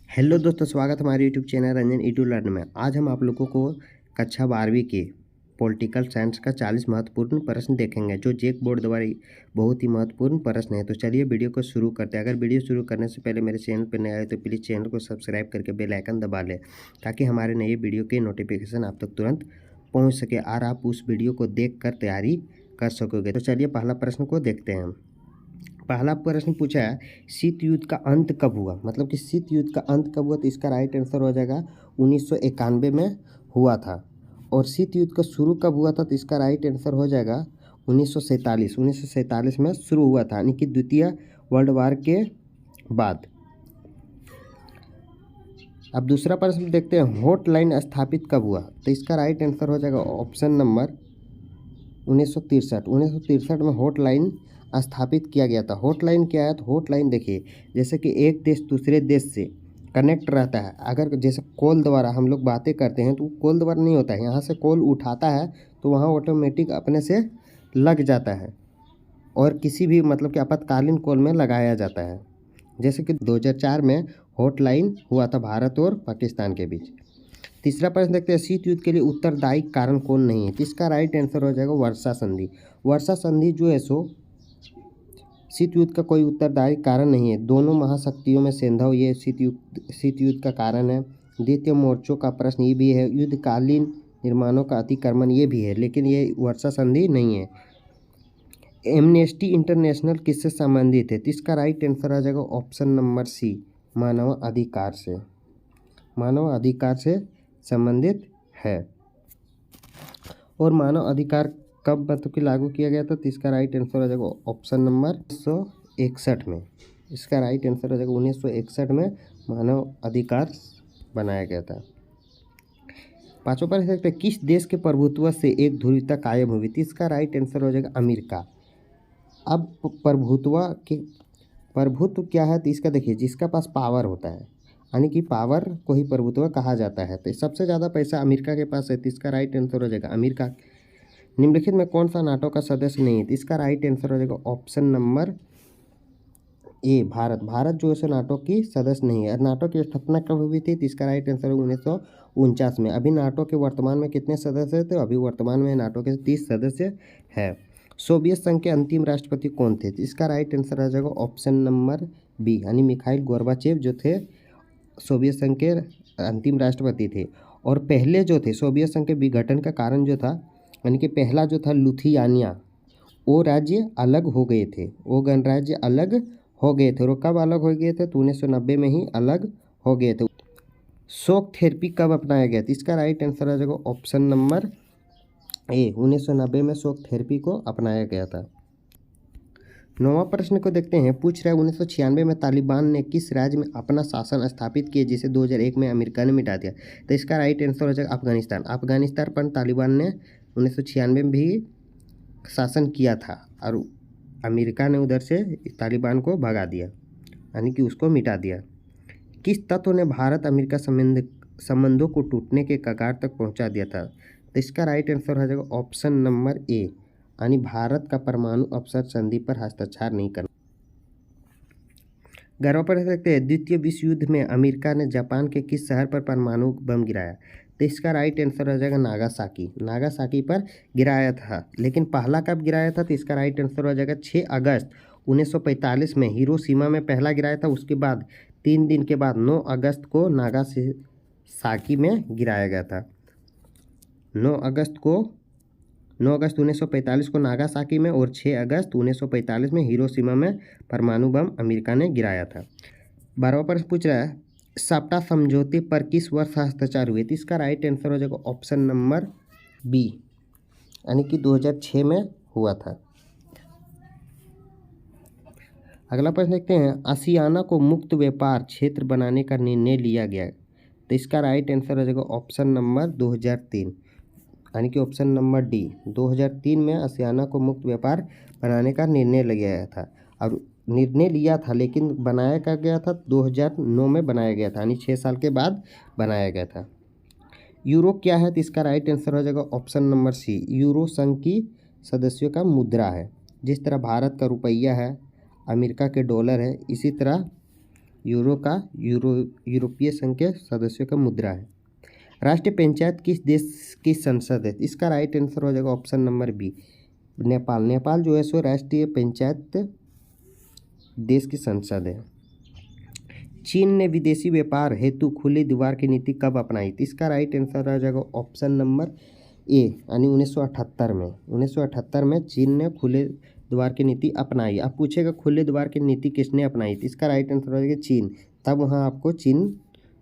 Hello दोस्तों, स्वागत है हमारे यूट्यूब चैनल रंजन ईटू लर्न में। आज हम आप लोगों को कक्षा 12वीं के पॉलिटिकल साइंस का 40 महत्वपूर्ण प्रश्न देखेंगे, जो जेक बोर्ड द्वारा बहुत ही महत्वपूर्ण प्रश्न है। तो चलिए वीडियो को शुरू करते हैं। अगर वीडियो शुरू करने से पहले मेरे चैनल पर नए आए तो प्लीज़ चैनल को सब्सक्राइब करके बेल आइकन दबा लें, ताकि हमारे नए वीडियो के नोटिफिकेशन आप तक तुरंत पहुँच सके और आप उस वीडियो को देख कर तैयारी कर सकोगे। तो चलिए पहला प्रश्न को देखते हैं। पहला प्रश्न पूछा है, शीत युद्ध का अंत कब हुआ? मतलब कि शीत युद्ध का अंत कब हुआ? तो इसका राइट आंसर हो जाएगा 1991 में हुआ था। और शीत युद्ध का शुरू कब हुआ था? तो इसका राइट आंसर हो जाएगा 1947 में शुरू हुआ था, यानी कि द्वितीय वर्ल्ड वार के बाद। अब दूसरा प्रश्न देखते हैं, हॉटलाइन स्थापित कब हुआ? तो इसका राइट आंसर हो जाएगा ऑप्शन नंबर 1963 में हॉटलाइन स्थापित किया गया था। हॉटलाइन क्या है? तो हॉटलाइन देखिए, जैसे कि एक देश दूसरे देश से कनेक्ट रहता है। अगर जैसे कॉल द्वारा हम लोग बातें करते हैं तो कॉल द्वारा नहीं होता है, यहाँ से कॉल उठाता है तो वहाँ ऑटोमेटिक अपने से लग जाता है, और किसी भी मतलब कि आपातकालीन कॉल में लगाया जाता है। जैसे कि 2004 में हॉटलाइन हुआ था भारत और पाकिस्तान के बीच। तीसरा प्रश्न देखते हैं, शीत युद्ध के लिए उत्तरदायी कारण कौन नहीं है? तो इसका राइट आंसर हो जाएगा वर्षा संधि। वर्षा संधि जो है सो शीत युद्ध का कोई उत्तरदायी कारण नहीं है। दोनों महाशक्तियों में सेंधव ये शीत युद्ध का कारण है। द्वितीय मोर्चों का प्रश्न ये भी है। युद्धकालीन निर्माणों का अतिक्रमण ये भी है, लेकिन ये वर्षा संधि नहीं है। एमनेस्टी इंटरनेशनल किससे संबंधित है? तो इसका राइट आंसर आ जाएगा ऑप्शन नंबर सी, मानव अधिकार से। मानव अधिकार से संबंधित है। और मानव अधिकार कब मतलब कि लागू किया गया था? तो इसका राइट आंसर हो जाएगा ऑप्शन नंबर 1961 में। इसका राइट आंसर हो जाएगा 1961 में मानव अधिकार बनाया गया था। पांचवा प्रश्न देखते हैं, किस देश के प्रभुत्व से एक ध्रुवीयता कायम हुई थी? इसका राइट आंसर हो जाएगा अमेरिका। अब प्रभुत्व क्या है? तो इसका देखिए, जिसका पास पावर होता है, यानी कि पावर को ही प्रभुत्व कहा जाता है। तो सबसे ज़्यादा पैसा अमेरिका के पास है, तो इसका राइट आंसर हो जाएगा अमेरिका। निम्नलिखित में कौन सा नाटो का सदस्य नहीं है? तो इसका राइट आंसर हो जाएगा option number A, Bharat. Bharat जो है नाटो की सदस्य नहीं है। नाटो की स्थापना कब हुई थी? तो इसका राइट आंसर है 1949 में। अभी नाटो के वर्तमान में कितने सदस्य थे? अभी वर्तमान में नाटो के 30 सदस्य है। सोवियत संघ के अंतिम राष्ट्रपति कौन थे? तो इसका राइट आंसर आ जाएगा ऑप्शन नंबर बी, यानी मिखाइल गोर्बाचेव जो थे सोवियत संघ के अंतिम राष्ट्रपति थे। और पहले जो थे सोवियत संघ के विघटन का कारण जो था, यानी कि पहला जो था लुथियानिया, वो राज्य अलग हो गए थे। वो गणराज्य अलग हो गए थे। और कब अलग हो गए थे? तो 1990 में ही अलग हो गए थे। शॉक थेरेपी कब अपनाया गया? तो इसका राइट आंसर आ जाएगा ऑप्शन नंबर ए, 1990 में शॉक थेरेपी को अपनाया गया था। नौवां प्रश्न को देखते हैं, पूछ रहा है 1996 में तालिबान ने किस राज्य में अपना शासन स्थापित किया, जिसे 2001 में अमेरिका ने मिटा दिया? तो इसका राइट आंसर हो जाएगा अफगानिस्तान। अफगानिस्तान पर तालिबान ने 1996 में भी शासन किया था, और अमेरिका ने उधर से तालिबान को भगा दिया, यानी कि उसको मिटा दिया। किस तत्व ने भारत अमेरिका संबंधों को टूटने के कगार तक पहुंचा दिया था? तो इसका राइट आंसर हो जाएगा ऑप्शन नंबर ए, यानी भारत का परमाणु अवसर संधि पर हस्ताक्षर नहीं करना। 11वां प्रश्न देखते हैं, द्वितीय विश्व युद्ध में अमेरिका ने जापान के किस शहर पर परमाणु बम गिराया? तो इसका राइट आंसर हो जाएगा नागासाकी। नागासाकी पर गिराया था। लेकिन पहला कब गिराया था? तो इसका राइट आंसर हो जाएगा 6 अगस्त 1945 में हिरोशिमा में पहला गिराया था। उसके बाद 3 दिन के बाद 9 अगस्त को नागासाकी में गिराया गया था। 9 अगस्त 1945 को नागासाकी में, और 6 अगस्त 1945 में हिरोशिमा में परमाणु बम अमेरिका ने गिराया था। 12वां प्रश्न पूछ रहा है, साप्टा समझौते पर किस वर्ष हस्ताक्षर हुए? तो इसका राइट आंसर हो जाएगा ऑप्शन नंबर बी, यानी कि 2006 में हुआ था। अगला प्रश्न देखते हैं, आसियाना को मुक्त व्यापार क्षेत्र बनाने का निर्णय लिया गया। तो इसका राइट आंसर हो जाएगा ऑप्शन नंबर 2003, यानी कि ऑप्शन नंबर डी। 2003 में आसियाना को मुक्त व्यापार बनाने का निर्णय लिया गया था। और निर्णय लिया था, लेकिन बनाया क्या गया था? 2009 में बनाया गया था, यानी 6 साल के बाद बनाया गया था। यूरो क्या है? तो इसका राइट आंसर हो जाएगा ऑप्शन नंबर सी, यूरो संघ की सदस्यों का मुद्रा है। जिस तरह भारत का रुपया है, अमेरिका के डॉलर है, इसी तरह यूरो का यूरोपीय संघ के सदस्यों का मुद्रा है। राष्ट्रीय पंचायत किस देश की संसद है? इसका राइट आंसर हो जाएगा option number B, Nepal. Nepal जो है सो राष्ट्रीय पंचायत देश की संसद है। चीन ने विदेशी व्यापार हेतु खुले द्वार की नीति कब अपनाई? इसका राइट आंसर आ जाएगा ऑप्शन नंबर ए, यानी 1978 में। 1978 में चीन ने खुले द्वार की नीति अपनाई। अब पूछेगा खुले द्वार की नीति किसने अपनाई? तो इसका राइट आंसर हो जाएगा चीन। तब वहाँ आपको चीन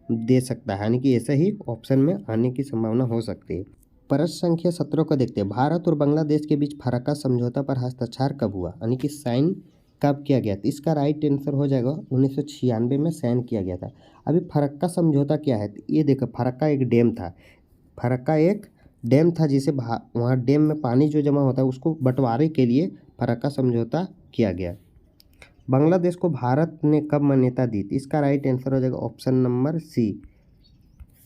दे सकता है, यानी कि ऐसा ही ऑप्शन में आने की संभावना हो सकती है। प्रश्न संख्या 17 को देखते हैं। भारत और बांग्लादेश के बीच फरक्का समझौता पर हस्ताक्षर कब हुआ, यानी कि साइन कब किया गया? तो इसका राइट आंसर हो जाएगा 1996 में साइन किया गया था। अभी फरक्का समझौता क्या है? ये देखो, फरक्का एक डैम था। फरक्का एक डैम था जिसे वहाँ डैम में पानी जो जमा होता है उसको बंटवारे के लिए फरक्का समझौता किया गया। बांग्लादेश को भारत ने कब मान्यता दी थी? इसका राइट आंसर हो जाएगा option number C.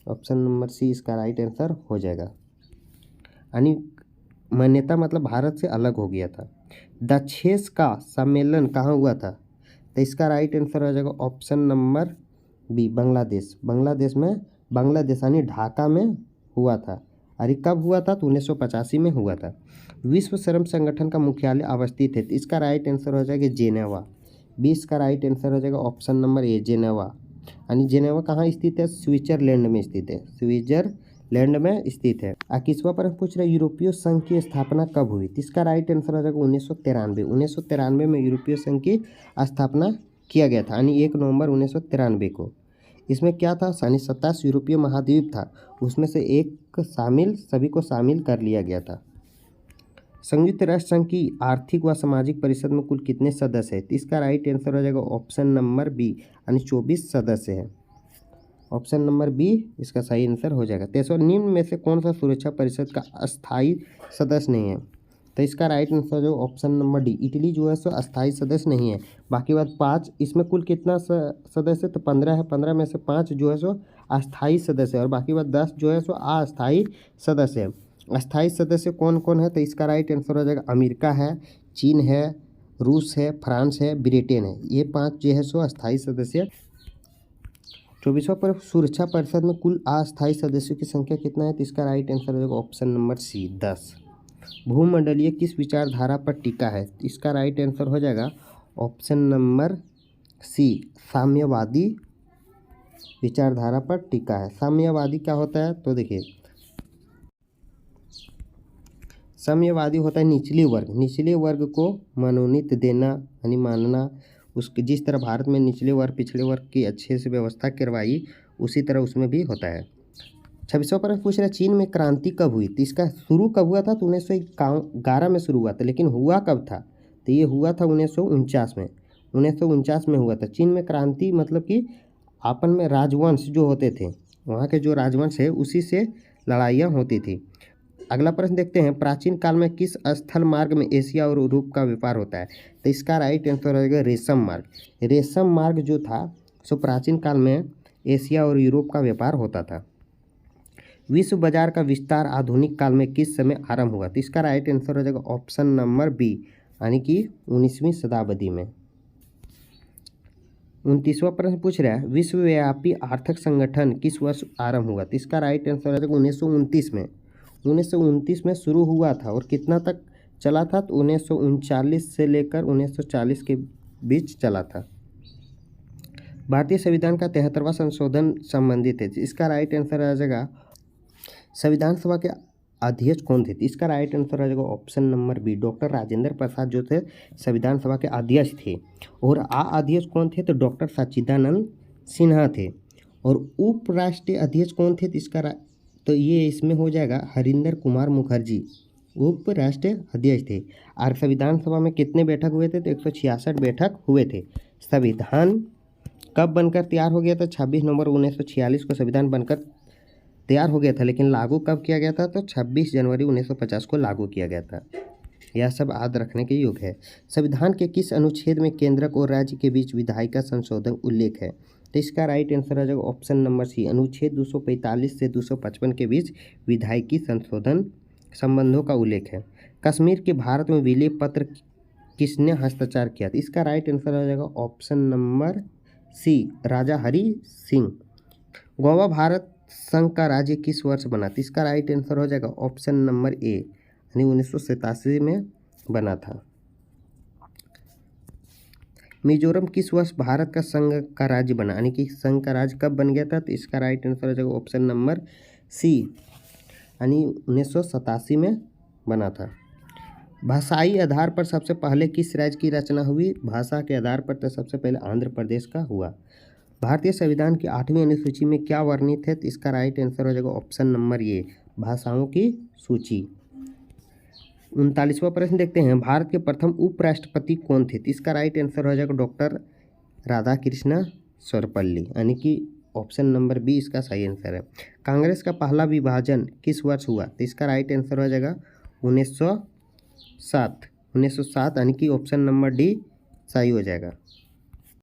Option number C इसका राइट आंसर हो जाएगा, यानी मान्यता मतलब भारत से अलग हो गया था। दक्षेस का सम्मेलन कहाँ हुआ था? तो इसका राइट आंसर हो जाएगा option number B, Bangladesh. Bangladesh में, बांग्लादेश यानी ढाका में हुआ था। अरे कब हुआ था? तो 1985 में हुआ था। विश्व श्रम संगठन का मुख्यालय अवस्थित है? तो इसका राइट आंसर हो जाएगा जेनेवा। 20 का राइट आंसर हो जाएगा ऑप्शन नंबर ए, जेनेवा। यानी जेनेवा कहाँ स्थित है? स्विट्जरलैंड में स्थित है। स्विट्जरलैंड में स्थित है। 21वां प्रश्न पूछ रहा है यूरोपीय संघ की स्थापना कब हुई? तो इसका राइट आंसर हो जाएगा 1993। 1993 में यूरोपीय संघ की स्थापना किया गया था, यानी 1 नवंबर 1993 को। इसमें क्या था? यानी 27 यूरोपीय महाद्वीप था, उसमें से एक सभी को शामिल कर लिया गया था। संयुक्त राष्ट्र संघ की आर्थिक व सामाजिक परिषद में कुल कितने सदस्य हैं? तो इसका राइट आंसर हो जाएगा ऑप्शन नंबर बी, यानी 24 सदस्य हैं। ऑप्शन नंबर बी इसका सही आंसर हो जाएगा। 23 निम्न में से कौन सा सुरक्षा परिषद का अस्थायी सदस्य नहीं है? तो इसका राइट आंसर जो ऑप्शन नंबर डी, इटली जो है सो अस्थायी सदस्य नहीं है। बाकी बात 5, इसमें कुल कितना सदस्य? तो 15 है। 15 में से 5 जो है सो अस्थायी सदस्य है और बाकी बात 10 जो है सो अस्थायी सदस्य है। अस्थायी सदस्य कौन कौन है? तो इसका राइट आंसर हो जाएगा अमेरिका है, चीन है, रूस है, फ्रांस है, ब्रिटेन है। ये 5 जो है सो अस्थायी सदस्य। 24वां पर सुरक्षा परिषद में कुल अस्थायी सदस्यों की संख्या कितना है? तो इसका राइट आंसर हो जाएगा ऑप्शन नंबर सी, 10। भूमंडलीय किस विचारधारा पर टिका है? तो इसका राइट आंसर हो जाएगा ऑप्शन नंबर सी, साम्यवादी विचारधारा पर टिका है। साम्यवादी क्या होता है? तो देखिए, साम्यवादी होता है निचले वर्ग को मनोनीत देना, यानी मानना। उसके जिस तरह भारत में निचले वर्ग पिछड़े वर्ग की अच्छे से व्यवस्था करवाई, उसी तरह उसमें भी होता है। 26वां प्रश्न पूछ रहा है चीन में क्रांति कब हुई? तो इसका शुरू कब हुआ था? तो 1911 में शुरू हुआ था, लेकिन हुआ कब था? तो ये हुआ था 1949 में। 1949 में हुआ था चीन में क्रांति। मतलब कि आपन में राजवंश जो होते थे, वहाँ के जो राजवंश है उसी से लड़ाइयाँ होती थी। अगला प्रश्न देखते हैं, प्राचीन काल में किस स्थल मार्ग में एशिया और यूरोप का व्यापार होता है? तो इसका राइट आंसर रहेगा रेशम मार्ग। रेशम मार्ग जो था सो प्राचीन काल में एशिया और यूरोप का व्यापार होता था। विश्व बाजार का विस्तार आधुनिक काल में किस समय आरंभ हुआ? तो इसका राइट आंसर हो जाएगा ऑप्शन नंबर बी, यानी कि 19वीं शताब्दी में। 29वां प्रश्न पूछ रहा है विश्वव्यापी आर्थिक संगठन किस वर्ष आरंभ हुआ? तो इसका राइट आंसर हो जाएगा 1929 में। 1929 में शुरू हुआ था और कितना तक चला था? तो 1939 से लेकर 1940 के बीच चला था। भारतीय संविधान का 73वां संशोधन संबंधित है। इसका राइट आंसर आ जाएगा संविधान सभा के अध्यक्ष कौन थे? इसका राइट आंसर आ जाएगा option number B, doctor Rajendra Prasad जो थे संविधान सभा के अध्यक्ष थे। और अध्यक्ष कौन थे? तो डॉक्टर सच्चिदानंद सिन्हा थे। और उपराष्ट्रीय अध्यक्ष कौन थे? तो ये इसमें हो जाएगा हरिंदर कुमार मुखर्जी उपराष्ट्रीय अध्यक्ष थे। और संविधान सभा में कितने बैठक हुए थे? तो 166 बैठक हुए थे। संविधान कब बनकर तैयार हो गया था? 26 नवंबर 1946 को संविधान बनकर तैयार हो गया था, लेकिन लागू कब किया गया था? तो 26 जनवरी 1950 को लागू किया गया था। यह सब याद रखने के योग्य है। संविधान के किस अनुच्छेद में केंद्र और राज्य के बीच विधायिका संशोधन उल्लेख है? तो इसका राइट आंसर आ जाएगा ऑप्शन नंबर सी, अनुच्छेद 245 से 255 के बीच विधायिकी संशोधन संबंधों का उल्लेख है। कश्मीर के भारत में विलय पत्र किसने हस्ताक्षर किया था? इसका राइट आंसर आ जाएगा ऑप्शन नंबर सी राजा हरि सिंह। गोवा भारत संघ का राज्य किस वर्ष बना? तो इसका राइट आंसर हो जाएगा ऑप्शन नंबर ए, यानी 1987 में बना था। मिजोरम किस वर्ष भारत का संघ का राज्य बना, यानी कि संघ का राज्य कब बन गया था? तो इसका राइट आंसर हो जाएगा ऑप्शन नंबर सी, यानी 1987 में बना था। भाषाई आधार पर सबसे पहले किस राज्य की रचना हुई? भाषा के आधार पर तो सबसे पहले आंध्र प्रदेश का हुआ। भारतीय संविधान की 8वीं अनुसूची में क्या वर्णित है? तो इसका राइट आंसर हो जाएगा ऑप्शन नंबर ए, भाषाओं की सूची। 39वां प्रश्न देखते हैं, भारत के प्रथम उपराष्ट्रपति कौन थे? तो इसका राइट आंसर हो जाएगा डॉक्टर राधाकृष्ण सर्वपल्ली, यानी कि ऑप्शन नंबर बी इसका सही आंसर है। कांग्रेस का पहला विभाजन किस वर्ष हुआ? तो इसका राइट आंसर हो जाएगा 1907, यानी कि ऑप्शन नंबर डी सही हो जाएगा।